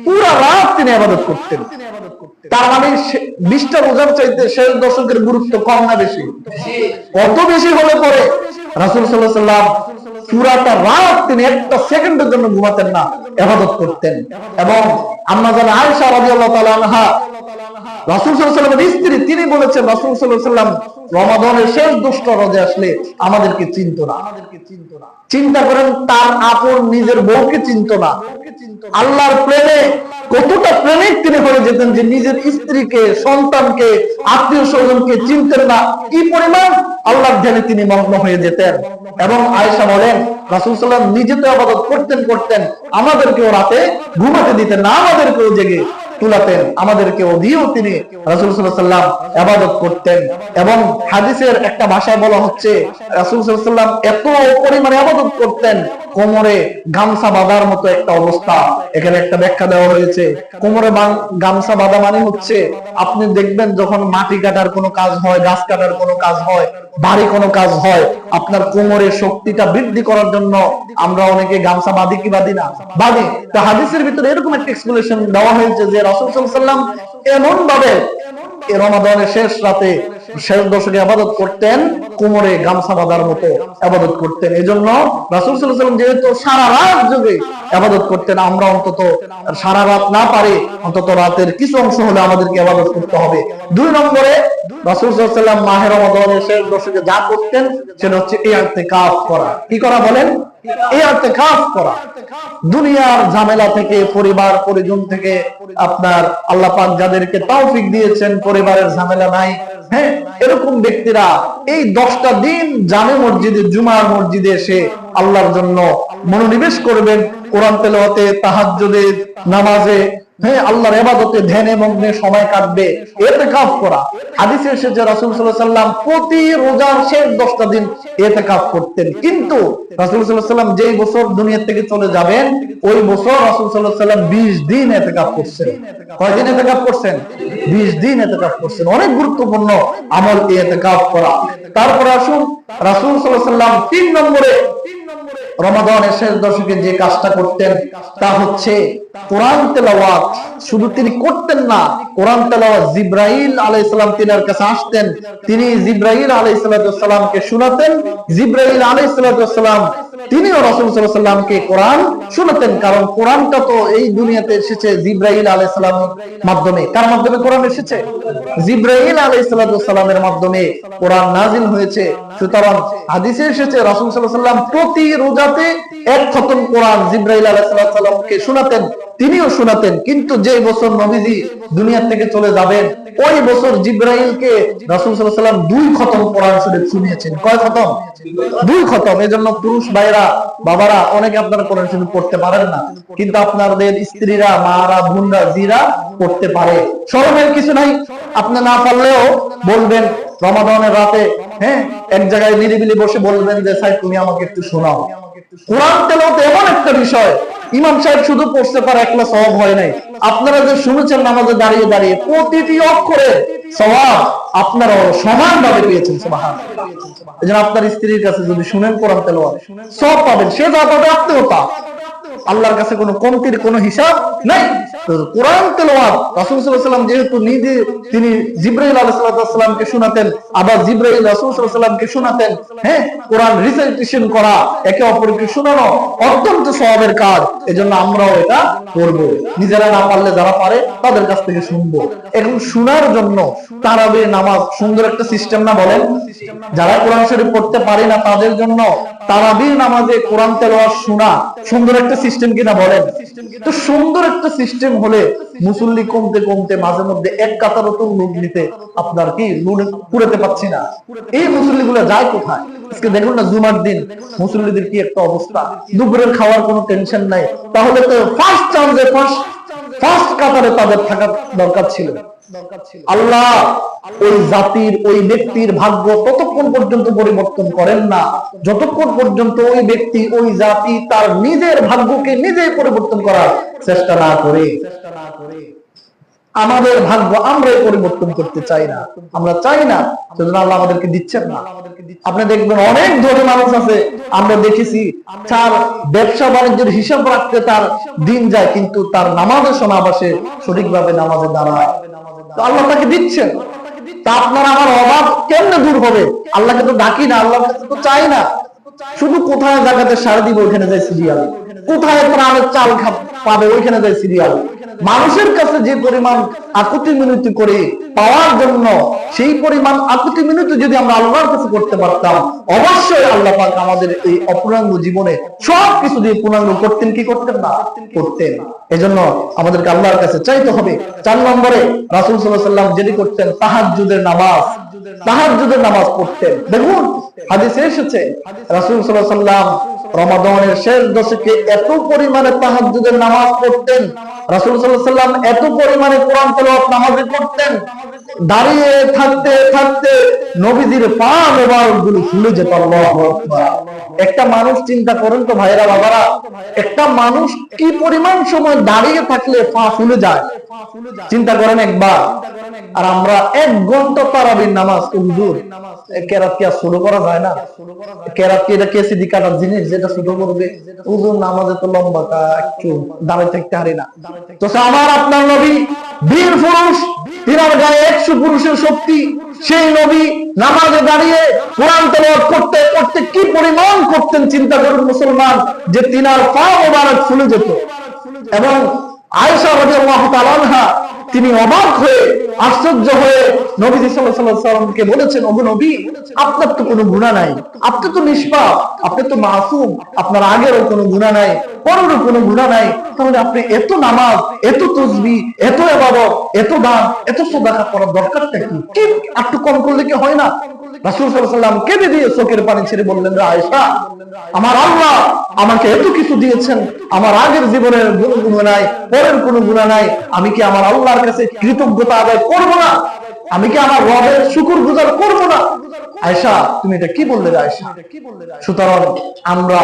A: পুরা রাত তিনি ইবাদত করতেন। তার মানে 20টা রোজার চাইতে শেষ দশকের গুরুত্ব কম না বেশি? কত বেশি হলে পরে রাসূল সাল্লাল্লাহু আলাইহি ওয়াসাল্লাম পুরাটা রাত তিনি একটা সেকেন্ডের জন্য ঘুমাতেন না, ইবাদত করতেন। এবং আম্মা জান আয়েশা রাদিয়াল্লাহু তাআলা আনহা, রাসূল সাল্লাল্লাহু আলাইহি ওয়াসাল্লামের স্ত্রী, তিনি বলেছেন রাসূল সাল্লাল্লাহু আলাইহি ওয়াসাল্লাম রমাদানের শেষ 10টা রোজা আসলে আমাদেরকে চিনতো না। চিন্তা করেন, তার আপন নিজের বউকে চিনতো না। আল্লাহর প্রেমে কতটা প্রেমিক তিনি হয়ে যেতেন যে নিজের স্ত্রীকে, সন্তানকে, আত্মীয় স্বজনকে চিনতেন না। কি পরিমাণ আল্লাহর ধ্যানে তিনি মগ্ন হয়ে যেতেন। এবং আয়েশা বলেন, রাসূল সাল্লাল্লাহু আলাইহি ওয়াসাল্লাম নিজে তো ইবাদত করতেন, আমাদেরকেও রাতে ঘুমাতে দিতেন না, আমাদেরকেও জেগে তুলাতেন, আমাদেরকেও দিয়েও তিনি রাসূল সাল্লাল্লাহু আলাইহি ওয়াসাল্লাম ইবাদত করতেন। এবং হাদিসের একটা ভাষায় বলা হচ্ছে, রাসূল সাল্লাল্লাহু আলাইহি ওয়াসাল্লাম এত পরিমাণে ইবাদত করতেন, কোমরে গামছা বাঁধার মতো একটা অবস্থা। এখানে একটা ব্যাখ্যা দেওয়া হয়েছে, কোমরে গামছা বাঁধা মানে হচ্ছে আপনি দেখবেন যখন মাটি কাটার কোনো কাজ হয়, গাছ কাটার কোনো কাজ হয়, ভারী কোনো কাজ হয়, আপনার কোমরের শক্তিটা বৃদ্ধি করার জন্য আমরা অনেকে গামছা বাঁধি কি বাঁধি না? বাঁধি। তো হাদিসের ভিতরে এরকম একটা এক্সপ্লেনেশন দেওয়া হয়েছে যে রাসূল সাল্লাল্লাহু আলাইহি ওয়াসাল্লাম এমন ভাবে এই রমাদানের শেষ রাতে শেষ দশকে ইবাদত করতেন, কোমরে গামছা বাঁধার মতো ইবাদত করতেন। এজন্য রাসূল সাল্লাল্লাহু আলাইহি ওয়াসাল্লাম যেহেতু সারা রাত জেগে ইবাদত করতেন, আমরা অন্তত সারা রাত না পারি অন্তত রাতের কিছু অংশ হলে আমাদেরকে ইবাদত করতে হবে। দুই নম্বরে রাসূল সাল্লাল্লাহু আলাইহি ওয়াসাল্লাম মাহে রমাদানের শেষ দশকে যা করতেন সেটা হচ্ছে ইতিকাফ করা। কি করা বলেন? ইতিকাফ করা। দুনিয়ার ঝামেলা থেকে, পরিবার পরিজন থেকে আপনার আল্লাহ পাক যাদেরকে তৌফিক দিয়েছেন পরিবারের ঝামেলা নাই, হ্যাঁ, এরকম ব্যক্তিরা এই 10টা দিন জামে মসজিদে, জুমার মসজিদে এসে আল্লাহর জন্য মনোনিবেশ করবেন, কোরআন তেলাওয়াতে, তাহাজ্জুদে, নামাজে, হ্যাঁ, আল্লাহর ইবাদতে ধ্যানে মগ্নে সময় কাটবে। ইতিকাফ করা। হাদিসে এসেছে রাসূল সাল্লাল্লাহু আলাইহি ওয়াসাল্লাম প্রতি রোজার শেষ 10টা দিন ইতিকাফ করতেন। কিন্তু রাসূল সাল্লাল্লাহু আলাইহি ওয়াসাল্লাম যেই বছর দুনিয়া থেকে চলে যাবেন ওই বছর রাসূল সাল্লাল্লাহু আলাইহি ওয়াসাল্লাম 20 দিন ইতিকাফ করছেন। কয়দিন ইতিকাফ করছেন? 20 দিন ইতিকাফ করছেন। অনেক গুরুত্বপূর্ণ আমল ইতিকাফ করা। তারপর আসুন রাসূল সাল্লাল্লাহু আলাইহি ওয়াসাল্লাম 3 নম্বরে রমাদানের শেষ দশকে যে কাজটা করতেন তা হচ্ছে কোরআন তেলাওয়াত। শুধু তিনি করতেন না, কোরআন তেলাওয়াত জিবরাইল আলাইহিস সালাম তিনার কাছে আসতেন, তিনি জিবরাইল আলাইহিস সালামকে শোনাতেন। জিবরাইল আলাইহিস সালাম তিনিও রাসূল সাল্লাল্লাহু আলাইহি ওয়াসাল্লামকে কোরআন শোনাতেন, কারণ কোরআনটা তো এই দুনিয়াতে এসেছে জিবরাইল আলাইহিস সালামের মাধ্যমে। কার মাধ্যমে কোরআন এসেছে? জিবরাইল আলাইহিস সালামের মাধ্যমে কোরআন নাজিল হয়েছে। সুতরাং হাদিসে এসেছে রাসূল সাল্লাল্লাহু আলাইহি ওয়াসাল্লাম প্রতি রোজাতে এক খতম কোরআন জিবরাইল আলাইহিস সালামকে শোনাতেন, তিনিও শোনাতেন। কিন্তু যে বছর নবীজি দুনিয়া থেকে চলে যাবেন ওই বছর জিবরাইলকে রাসূল সাল্লাল্লাহু আলাইহি ওয়াসাল্লাম 2 খতম কোরআন শরীফ শুনিয়েছেন। কয় খতম? 2 খতম। এজন্য পুরুষ ভাইরা, বাবারা, অনেকে আপনারা কোরআন শরীফ পড়তে পারেন না, কিন্তু আপনাদের স্ত্রীরা, মারা, বোনরা, জিরা পড়তে পারে। শরমের কিছু নাই, আপনি না পারলেও বলবেন রমাদানের রাতে, হ্যাঁ, এক জায়গায় নিরিবিলি বসে বলবেন যে স্যার তুমি আমাকে একটু শোনাও। কোরআন তেলাওয়াত এমন একটা বিষয়, ইমাম সাহেব শুধু পড়তে পারে, একলা সওয়াব হয় নাই। আপনারা যে শুনেছেন নামাজে দাঁড়িয়ে দাঁড়িয়ে প্রতিটি অক্ষরে সওয়াব আপনারা সমানভাবে পেয়েছেন। সুবহানাল্লাহ। এজন্য আপনার স্ত্রীর কাছে যদি শুনেন কোরআন তেলাওয়াত সওয়াব পাবেন, সে যা পাবে আপনিও তা। আল্লাহর কাছে কোনো কমতির কোনো হিসাব নাই। কোরআন তেলাওয়াত রাসূল সাল্লাল্লাহু আলাইহি ওয়াসাল্লাম যেহেতু নিজে তিনি জিবরাইল আলাইহিস সালামকে শোনাতেন, আবার জিবরাইল রাসূল সাল্লাল্লাহু আলাইহি ওয়াসাল্লামকে শোনাতেন, হ্যাঁ, কোরআন রিসাইটেশন করা, একে অপরকে শোনানো অত্যন্ত সওয়াবের কাজ। এজন্য আমরাও এটা করব। নিজেরা না পারলে যারা পারে তাদের কাছ থেকে শুনবো। এখন শোনার জন্য তারাবির নামাজ সুন্দর একটা সিস্টেম না বলেন? যারা কোরআন শরীফ পড়তে পারে না তাদের জন্য তারাবির নামাজে কোরআন তেলাওয়াত শোনা সুন্দর একটা সিস্টেম কিনা বলেন? তো সুন্দর একটা সিস্টেম হলে মুসল্লি কমতে কমতে মাঝে মধ্যে এক কাতারও তো লোক নিতে আপনার কি পুরাতে পারছি না। এই মুসল্লিগুলো যায় কোথায়? আজকে দেখুন না জুমার দিন মুসল্লিদের কি একটা অবস্থা, দুপুরের খাওয়ার কোনো টেনশন নাই। তাহলে তো ফার্স্ট চান্সে ফার্স্ট কাতারে তাদের থাকার দরকার ছিল। আল্লাহ ওই জাতির, ওই ব্যক্তির ভাগ্য ততক্ষণ পর্যন্ত পরিবর্তন করেন না যতক্ষণ পর্যন্ত ওই ব্যক্তি, ওই জাতি তার নিজের ভাগ্যকে নিজেই পরিবর্তন করার চেষ্টা না করে। আমাদের ভাগ্য আমরাই পরিবর্তন করতে চাই না, আমরা চাই না, সেজন্য আল্লাহ আমাদেরকে দিচ্ছেন না। আপনি দেখবেন অনেক ধনী মানুষ আছে, আমরা দেখেছি তার ব্যবসা বাণিজ্যের হিসাব রাখতে তার দিন যায়, কিন্তু তার নামাজের সময় আবার সে সঠিকভাবে নামাজে দাঁড়ায়। তো আল্লাহ তাকে দিচ্ছেন। তা আপনার আমার অভাব কেমনে দূর হবে? আল্লাহকে তো ডাকি না, আল্লাহর কাছে তো চাই না। শুধু কোথায় জায়গাতে সার দিব ওইখানে যায় সিরিয়াল, কোথায় প্রাণের চাল পাবে ওইখানে যায় সিরিয়াল। মানুষের কাছে যে পরিমাণ আকুতি মিনতি করে পাওয়ার জন্য সেই পরিমাণ আকুতি মিনতি যদি আমরা আল্লাহর কাছে করতে পারতাম, অবশ্যই আল্লাহ পাক আমাদের এই অপূর্ণাঙ্গ জীবনে সবকিছু দিয়ে পূর্ণাঙ্গ করতেন কি করতেন না? করতেন। এজন্য আমাদেরকে আল্লাহর কাছে চাইতে হবে। 4 নম্বরে রাসূল সাল্লাল্লাহু আলাইহি ওয়াসাল্লাম যেটি করতেন তাহাজ্জুদের নামাজ। তাহাজ্জুদের নামাজ পড়তেন। দেখুন হাদিসে এসেছে রাসূল সাল্লাল্লাহু আলাইহি ওয়াসাল্লাম রমাদানের শেষ দশকে এত পরিমাণে তাহাজ্জুদের নামাজ পড়তেন, রাসূল সাল্লাল্লাহু আলাইহি ওয়াসাল্লাম এত পরিমাণে কোরআন তেলাওয়াত নামাজে করতেন, দাঁড়িয়ে থাকতে থাকতে নবীজির পা মোবারকগুলো ফুলে যেত। আল্লাহু আকবার। একটা মানুষ চিন্তা করেন তো ভাইরা বাবারা, একটা মানুষ কি পরিমাণ সময় দাঁড়িয়ে থাকলে পা ফুলে যায়, চিন্তা করেন একবার। আর আমরা 1 ঘন্টা তারাবির নামাজ, হুজুর কেরাত কি আর শুরু করা যায় না? কেরাত কি এটা কেসিডি কাটার জিনিস যেটা শুরু করবে? হুজুর নামাজে তো লম্বা একটু দাঁড়িয়ে থাকতে পারি না। তো আমার আপনার নবী বীর পুরুষ, তিনার গায়ে 100 পুরুষের শক্তি, সেই নবী নামাজে দাঁড়িয়ে কোরআন তেলাওয়াত করতে করতে কি পরিমাণ করতেন চিন্তা করুন মুসলমান, যে তিনার পা মোবারক ফুলে যেত। এবং আয়েশা রাদিয়াল্লাহু তাআলা আনহা তিনি অবাক হয়ে আশ্চর্য হয়ে নবীজি সাল্লাল্লাহু আলাইহি ওয়াসাল্লামকে বলেছেন, ওগো নবী, আপনার তো কোনো গুনাহ নাই, আপনি তো নিষ্পাপ, আপনি তো মাসুম, আপনার আগেরও কোনো গুনাহ নাই, পরেরও কোনো গুনাহ নাই, তাহলে আপনি এত নামাজ, এত তাসবিহ, এত ইবাদত, এত দান, এত সাদাকা করার দরকারটা কি? কি একটু কম করলে কি হয় না? রাসূল সাল্লাল্লাহু আলাইহি ওয়াসাল্লাম কেঁদে দিয়ে চোখের পানি ছেড়ে বললেন, রে আয়েশা, আমার আল্লাহ আমাকে এত কিছু দিয়েছেন, আমার আগের জীবনের কোনো গুনাহ নাই, পরের কোনো গুনাহ নাই, আমি কি আমার আল্লাহর কাছে কৃতজ্ঞতা আদায় করব না? আমি কি আমার রবের শুকরগুজার করব না? আয়েশা, তুমি এটা কি বললে আয়েশা? সুতরাং আমরা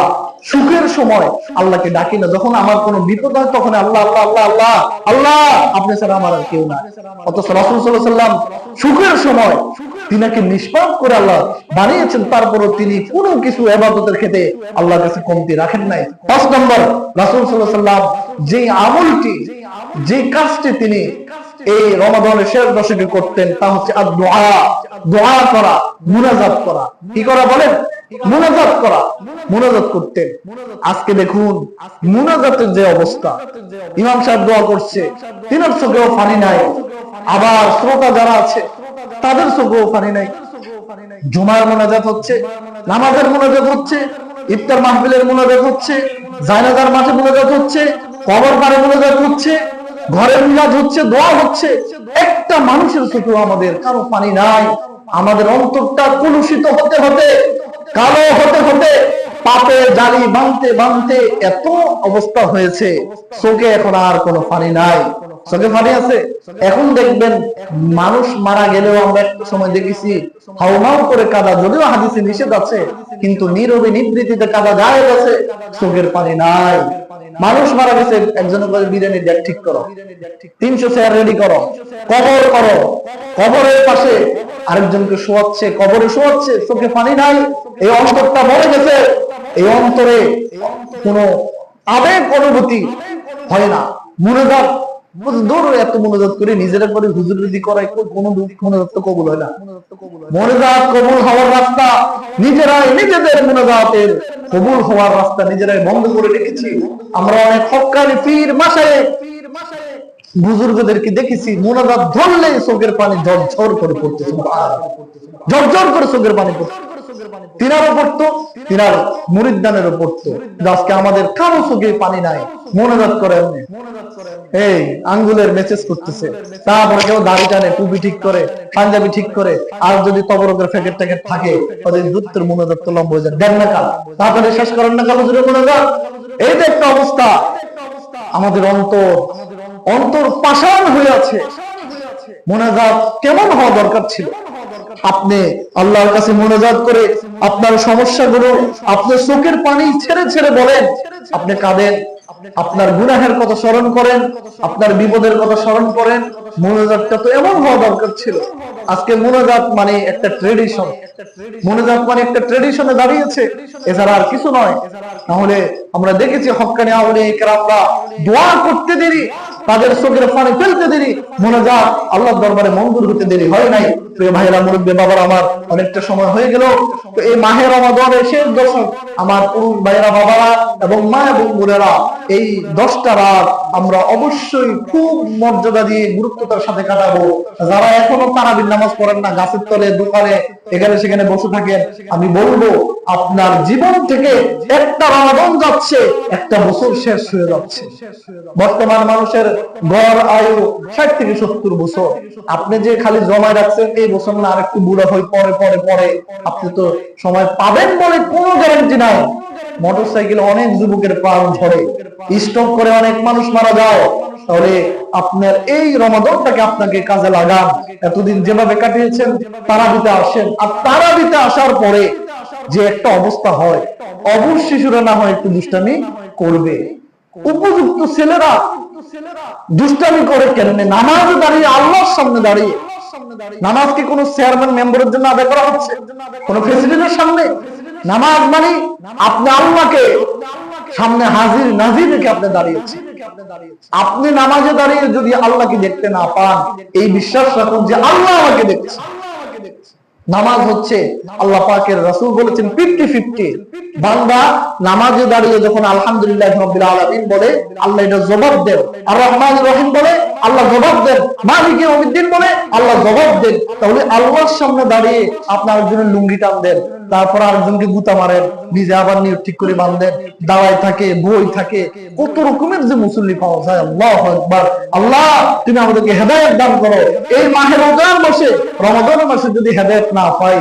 A: সুখের সময় আল্লাহকে ডাকি না, যখন আমার কোনো বিপদ হয় তখন আল্লাহ আল্লাহ আল্লাহ আল্লাহ আল্লাহ, আপনি ছাড়া আমার আর কেউ না। অথচ রাসূল সাল্লাল্লাহু আলাইহি ওয়াসাল্লাম সুখের সময় তিনাকে নিষ্পাপ করে আল্লাহ বানিয়েছেন, তারপরও তিনি কোনো কিছু ইবাদতের ক্ষেত্রে আল্লাহর কাছে কমতি রাখেন নাই। 5 নম্বর, রাসূল সাল্লাল্লাহু আলাইহি ওয়াসাল্লাম যে আমলটি, যে কাজটি তিনি এই রমাদানের শেষ দশকে করতেন, তা হচ্ছে দুআ, দোয়া করা, মুনাজাত করা। কি করা বলেন? মুনাজাত করা, মুনাজাত করতেন। আজকে দেখুন মুনাজাতের যে অবস্থা, ইমাম সাহেব দোয়া করছে, তিনার চোখেও পানি নাই, আবার শ্রোতা যারা আছে তাদের চোখেও পানি নাই। জুমার মুনাজাত হচ্ছে, নামাজের মুনাজাত হচ্ছে, ইফতার মাহফিলের মুনাজাত হচ্ছে, জায়নাজার মাঠে মুনাজাত হচ্ছে, কবর পাড়ে মুনাজাত হচ্ছে, ঘরে মিলাদ হচ্ছে, দোয়া হচ্ছে, একটা মানুষের চোখেও আমাদের কারো পানি নাই। আমাদের অন্তরটা কলুষিত হতে হতে, কালো হতে হতে, পাপে জালি বাঁধতে বাঁধতে এত অবস্থা হয়েছে, চোখে এখন আর কোনো পানি নাই। চোখে পানি আছে? এখন দেখবেন মানুষ মারা গেলেও আমরা একটু সময় দেখেছি হাউমাউ করে কাঁদা, যদিও হাদিসে নিষেধ আছে, কিন্তু নীরবে নিবৃত্তিতে কাঁদা যায় আছে, চোখের পানি নাই। মানুষ মারা গেছে, একজন বিরিয়ানির ডেট ঠিক করো, 300 চেয়ার রেডি করো, কবর করো, কবরের পাশে আরেকজনকে শোয়াচ্ছে, কবরে শোয়াচ্ছে, চোখে পানি নাই। এই অন্তরটা মরে গেছে, এই অন্তরে কোনো আবেগ অনুভূতি হয় না। মুনাজাত দূর, এত মুনাজাত করে নিজের পরে হুজুরি করায় কোনো মুনাজাত তো কবুল হয় না। মুনাজাত কবুল হওয়ার রাস্তা নিজেরাই, নিজেদের মুনাজাতের কবুল হওয়ার রাস্তা নিজেরাই বন্ধ করে রেখেছি। আমরা অনেক হক্কানি পীর মাশায়েখ বুজুর্গদেরকে দেখেছি, মুনাজাত ধরলে চোখের পানি ঝরঝর করে পড়তেছে, ঝরঝর করে চোখের পানি পড়তো। তিনারও পড়তো, তিনার মুরিদদানেরও পড়তো। আজকে আমাদের কারো চোখে পানি নাই, মুনাজাত করে এই আঙ্গুলের মেসেজ করতেছে, তারপরে কেউ দাড়ি টানে, টুপি ঠিক করে, পাঞ্জাবি ঠিক করে, আর যদি তবরকের প্যাকেট ট্যাকেট থাকে ওদের দুধের মুনাজাত তো লম্বা হয়ে যায়। দেন না কাল, তাড়াতাড়ি শেষ করেন না কাল হুজুরের মুনাজাত। এই তো একটা অবস্থা, আমাদের অন্তর পাষাণ হয়ে আছে। মুনাজাত কেমন হওয়া দরকার ছিল? আপনি আল্লাহর কাছে মুনাজাত করে আপনার সমস্যাগুলো আপনি চোখের পানি ছেড়ে ছেড়ে বলেন, আপনি কাঁদেন, আপনার গুনাহের কথা স্মরণ করেন, আপনার বিপদের কথা স্মরণ করেন। মুনাজাতটা তো এমন হওয়া দরকার ছিল। আজকে মুনাজাত মানে একটা ট্রেডিশন, মুনাজাত মানে একটা ট্রেডিশনে দাঁড়িয়েছে, এছাড়া আর কিছু নয়। তাহলে আমরা দেখেছি হক্কানি আউলিয়া কেরামরা দোয়া করতে দেরি, তাদের চোখের পানি ফেলতে দেরি, মুনাজাত আল্লাহর দরবারে মঞ্জুর হতে দেরি হয় নাই। প্রিয় ভাইরা, মুরব্বি বাবারা আমার, অনেকটা সময় হয়ে গেল। তো এই মাহে রমাদানের শেষ দশক, আমার পুরুষ ভাইরা বাবারা এবং মা এবং বোনেরা, এই 10টা রাত আমরা অবশ্যই খুব মর্যাদা দিয়ে গুরুত্বতার সাথে কাটাবো। যারা এখনো তারাবির নামাজ পড়েন না, গাছের তলে, দোকানে, এখানে সেখানে বসে থাকেন, আমি বলবো আপনার জীবন থেকে একটা রমাদান যাচ্ছে, একটা বছর শেষ হয়ে যাচ্ছে। বর্তমান মানুষের গড় আয়ু 60 থেকে 70 বছর। আপনি যে খালি জমায় রাখছেন এই বছর না আরেকটু বুড়া হয়ে পরে পরে পরে, আপনি তো সময় পাবেন বলে কোনো গ্যারান্টি নাই। মোটরসাইকেলে অনেক যুবকের প্রাণ ঝরে, স্ট্রোক করে অনেক মানুষ মারা যায়। তাহলে আপনার এই রমাদানটাকে আপনাকে কাজে লাগান। এতদিন যেভাবে কাটিয়েছেন তারাবিতে আসেন, আর তারাবিতে আসার পরে যে একটা অবস্থা হয়, অবশ্যই শিশুরা না হয় একটু দুষ্টামি করবে। উপযুক্ত ছেলেরা দুষ্টামি করে কেন? নামাজে দাঁড়িয়ে, আল্লাহর সামনে দাঁড়িয়ে। নামাজ কি কোনো চেয়ারম্যান মেম্বারের জন্য আদায় করা হচ্ছে? কোন প্রেসিডেন্টের সামনে? নামাজ মানে আপনি আল্লাহকে সামনে হাজির নাজির রেখে আপনি দাঁড়িয়েছেন। আপনি নামাজে দাঁড়িয়ে যদি আল্লাহকে দেখতে না পান, এই বিশ্বাস রাখুন যে আল্লাহ আমাকে দেখছে। নামাজ হচ্ছে, আল্লাহ পাকের রাসূল বলেছেন 50-50। বান্দা নামাজে দাঁড়িয়ে যখন আলহামদুলিল্লাহ রাব্বিল আলামিন বলে, আল্লাহ এটা জবাব দেন। আর রহমানুর রহিম বলে, আল্লাহ জবাব দেন। মালিক ইয়াউমিদ্দিন বলে, আল্লাহ জবাব দেন। তাহলে আল্লাহর সামনে দাঁড়িয়ে আপনার একজনের লুঙ্গি টান দেন, তারপর আরেকজনকে গুতা মারেন, নিজে আবার নিয়ত ঠিক করে বাঁধেন, দাওয়ায় থাকে, বই থাকে, কত রকমের যে মুসল্লি পাওয়া যায়। আল্লাহু আকবার। আল্লাহ তুমি আমাদেরকে হেদায়েত দান করো। এই মাহে রমজান মাসে, রমাদান মাসে যদি হেদায়েত না পাই,